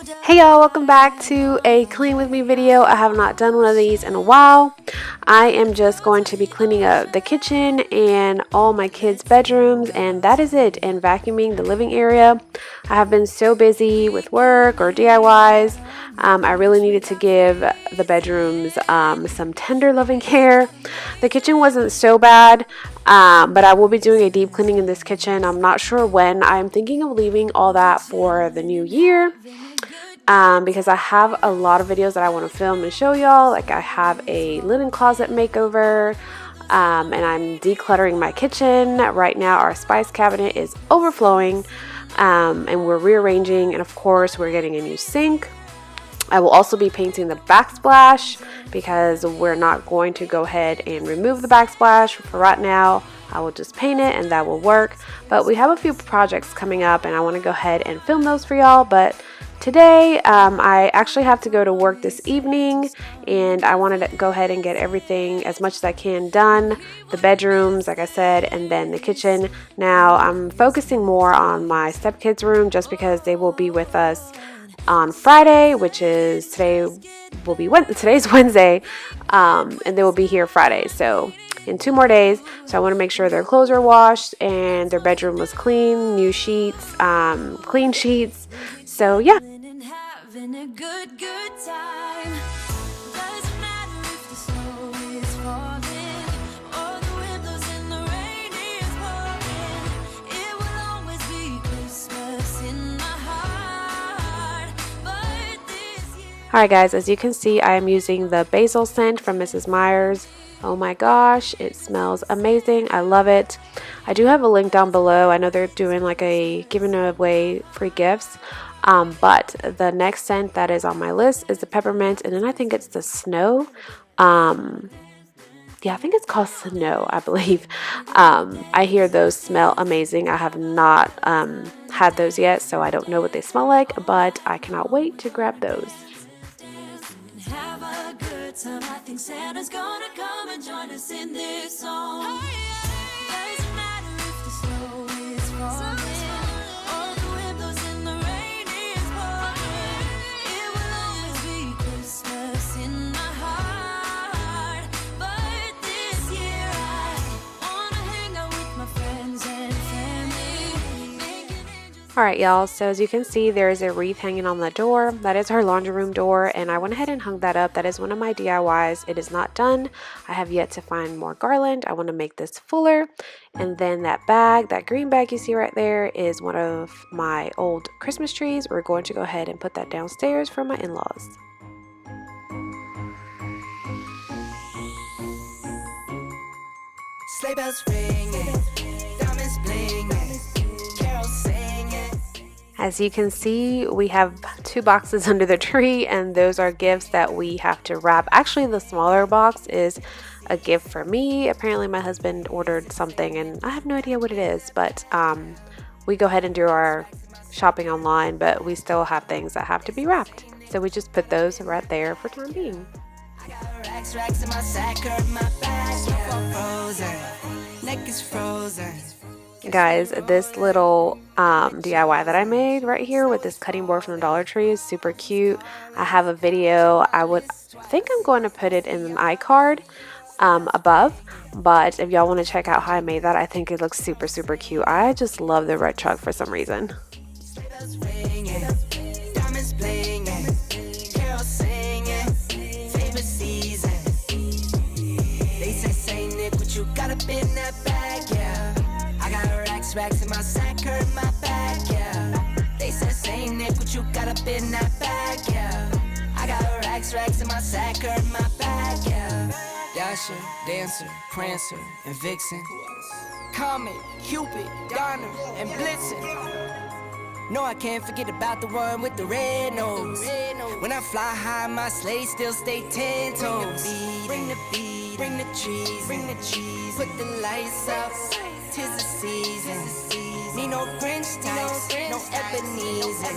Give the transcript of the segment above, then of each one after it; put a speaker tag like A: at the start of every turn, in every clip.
A: Hey y'all, welcome back to a clean with me video. I have not done one of these in a while. I am just going to be cleaning up the kitchen and all my kids' bedrooms, and that is it, and vacuuming the living area. I have been so busy with work or DIYs. I really needed to give the bedrooms some tender loving care. The kitchen wasn't so bad, but I will be doing a deep cleaning in this kitchen. I'm not sure when. I'm thinking of leaving all that for the new year. Because I have a lot of videos that I want to film and show y'all. Like I have a linen closet makeover, and I'm decluttering my kitchen. Right now our spice cabinet is overflowing, and we're rearranging, and of course we're getting a new sink. I will also be painting the backsplash because we're not going to go ahead and remove the backsplash for right now. I will just paint it and that will work. But we have a few projects coming up and I want to go ahead and film those for y'all. But today, I actually have to go to work this evening and I wanted to go ahead and get everything as much as I can done. The bedrooms, like I said, and then the kitchen. Now, I'm focusing more on my stepkids' room just because they will be with us on Friday, which is today's Wednesday, and they will be here Friday. So in 2 more days. So I want to make sure their clothes are washed and their bedroom was clean, new sheets, clean sheets. So yeah. Alright guys, as you can see, I am using the basil scent from Mrs. Meyer's. Oh my gosh, it smells amazing. I love it. I do have a link down below. I know they're doing like a giving away free gifts. But the next scent that is on my list is the peppermint, and then I think it's the snow. Yeah, I think it's called Snow, I believe. I hear those smell amazing. I have not had those yet, so I don't know what they smell like, but I cannot wait to grab those.
B: Have a good time. I think Santa's gonna come and join us in this song. Doesn't matter if the snow is falling or the wind blows and the rain is pouring. It will always be Christmas in my heart. But this year I wanna hang out with my friends and family.
A: Alright y'all, so as you can see there is a wreath hanging on the door. That is her laundry room door, and I went ahead and hung that up. That is one of my DIYs. It is not done. I have yet to find more garland. I want to make this fuller. And then that bag, that green bag you see right there, is one of my old Christmas trees. We're going to go ahead and put that downstairs for my in-laws.
B: Sleigh bells ringing, diamonds blinging.
A: As you can see, we have 2 boxes under the tree, and those are gifts that we have to wrap. Actually, the smaller box is a gift for me. Apparently, my husband ordered something, and I have no idea what it is, but we go ahead and do our shopping online, but we still have things that have to be wrapped. So we just put those right there for time being.
B: I got racks in my sack, hurt my back, frozen, neck is frozen.
A: Guys, this little DIY that I made right here with this cutting board from the Dollar Tree is super cute. I have a video. I think I'm going to put it in an iCard above, but if y'all want to check out how I made that, I think it looks super, super cute. I just love the red truck for some reason.
B: Racks in my sack, hurt my back, yeah. They said, say Nick, what you got up in that bag, yeah. I got racks in my sack, hurt my back, yeah. Dasher, Dancer, Prancer, and Vixen. Comet, Cupid, Donner, and Blitzen. No, I can't forget about the one with the red nose. When I fly high, my sleigh still stay 10 toes. Bring the beat, bring the trees, bring the cheese. Put the lights up. 'Tis the season. Need no Grinch types, no Ebenezer.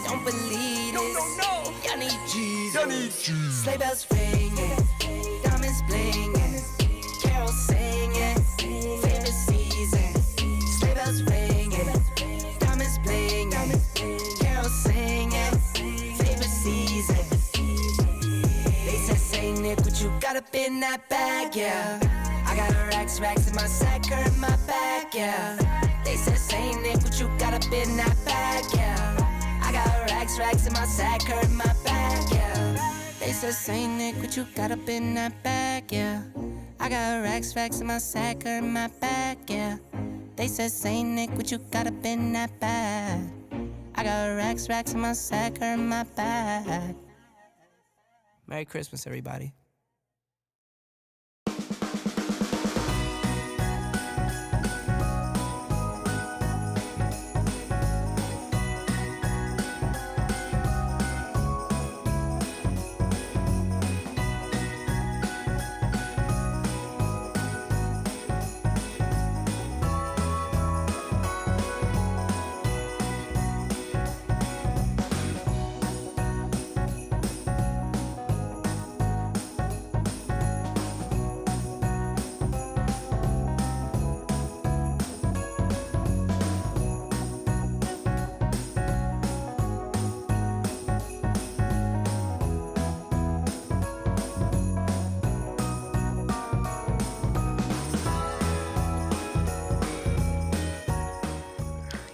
B: Don't believe this. Y'all need Jesus. Sleigh bells ringing, diamonds blinging, carols singing. Favorite season. Sleigh bells ringing, diamonds blinging, carols singing. got up in that bag, yeah. I got racks in my sack or in my bag, yeah. They said, say Nick, what you got up in that bag, yeah. I got racks in my sack or in my bag, yeah. They said, say Nick, what you got up in that bag, yeah. I got racks in my sack or in my bag, yeah. They said, say Nick, what you got up in that bag. I got racks in my sack or in my bag. Merry Christmas, everybody.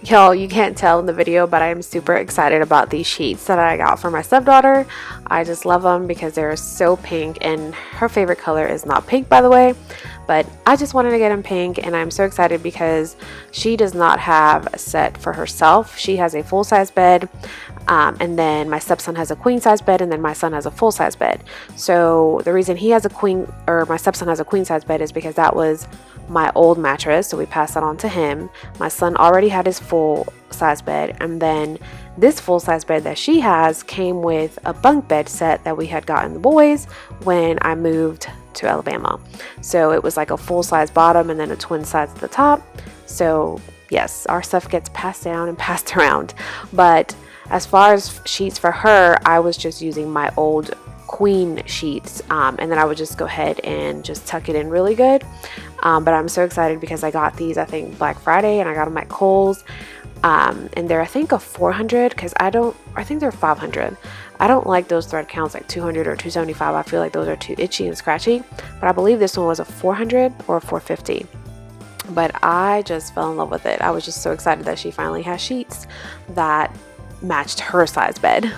A: Y'all, you can't tell in the video, but I am super excited about these sheets that I got for my stepdaughter. I just love them because they're so pink, and her favorite color is not pink, by the way, but I just wanted to get them pink, and I'm so excited because she does not have a set for herself. She has a full-size bed, and then my stepson has a queen-size bed, and then my son has a full-size bed. So the reason he has my stepson has a queen-size bed is because that was my old mattress, so we passed that on to him. My son already had his full size bed, and then this full size bed that she has came with a bunk bed set that we had gotten the boys when I moved to Alabama. So it was like a full size bottom and then a twin size at the top. So yes, our stuff gets passed down and passed around. But as far as sheets for her, I was just using my old queen sheets, and then I would just go ahead and just tuck it in really good. But I'm so excited because I got these, I think, Black Friday, and I got them at Kohl's, and they're, I think, a 400, because I think they're 500. I don't like those thread counts like 200 or 275. I feel like those are too itchy and scratchy, but I believe this one was a 400 or a 450. But I just fell in love with it. I was just so excited that she finally has sheets that matched her size bed.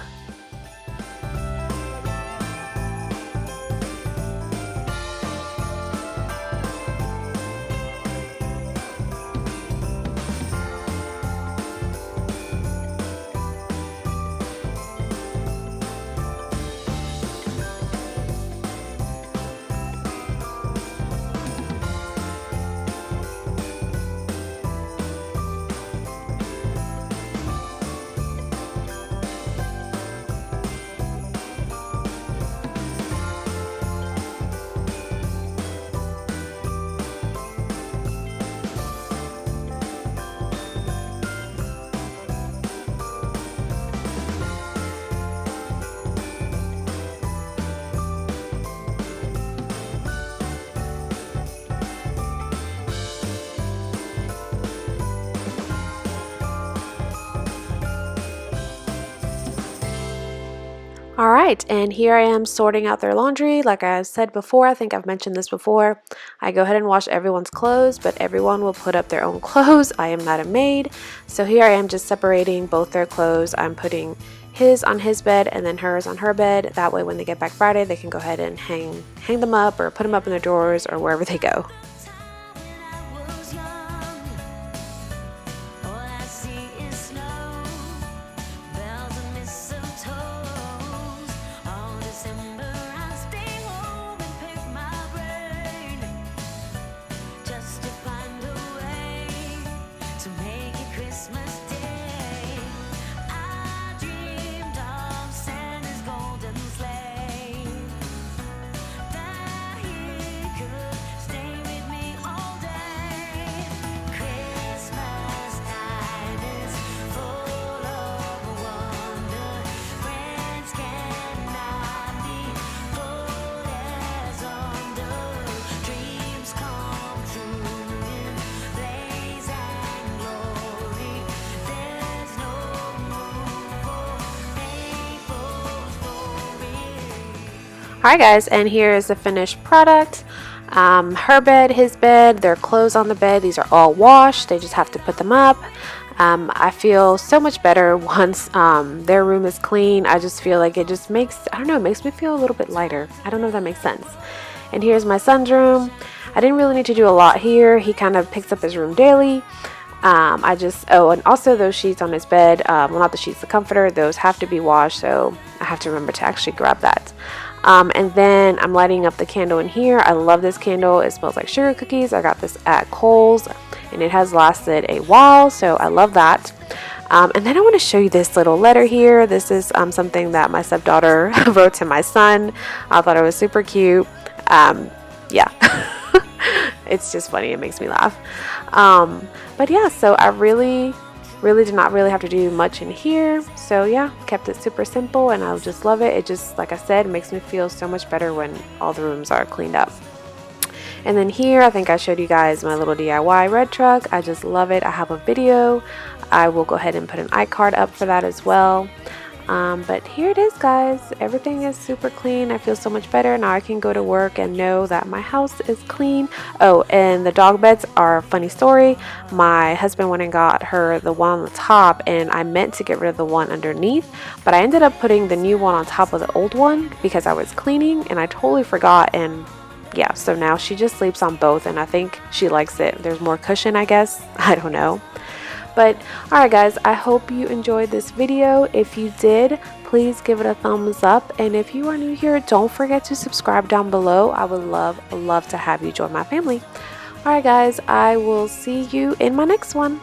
A: Alright, and here I am sorting out their laundry. Like I said before, I think I've mentioned this before, I go ahead and wash everyone's clothes, but everyone will put up their own clothes. I am not a maid, so here I am just separating both their clothes. I'm putting his on his bed and then hers on her bed. That way when they get back Friday, they can go ahead and hang them up or put them up in their drawers or wherever they go.
B: Stay with
A: Alright guys, and here is the finished product. Her bed, his bed, their clothes on the bed, these are all washed. They just have to put them up. I feel so much better once their room is clean. I just feel like it just makes, I don't know, it makes me feel a little bit lighter. I don't know if that makes sense. And here's my son's room. I didn't really need to do a lot here. He kind of picks up his room daily. And also those sheets on his bed, well, not the sheets, the comforter, those have to be washed, so I have to remember to actually grab that. And then I'm lighting up the candle in here. I love this candle. It smells like sugar cookies. I got this at Kohl's and it has lasted a while, so I love that. And then I want to show you this little letter here. This is something that my stepdaughter wrote to my son. I thought it was super cute. Yeah. It's just funny. It makes me laugh. But yeah, so I really did not really have to do much in here. So yeah, kept it super simple and I just love it. It just, like I said, makes me feel so much better when all the rooms are cleaned up. And then here, I think I showed you guys my little DIY red truck. I just love it. I have a video. I will go ahead and put an iCard up for that as well. But here it is, guys. Everything is super clean. I feel so much better. Now I can go to work and know that my house is clean. Oh, and the dog beds are a funny story. My husband went and got her the one on the top, and I meant to get rid of the one underneath, but I ended up putting the new one on top of the old one because I was cleaning and I totally forgot. And yeah, so now she just sleeps on both and I think she likes it. There's more cushion, I guess. I don't know. But alright guys, I hope you enjoyed this video. If you did, please give it a thumbs up. And if you are new here, don't forget to subscribe down below. I would love to have you join my family. Alright guys, I will see you in my next one.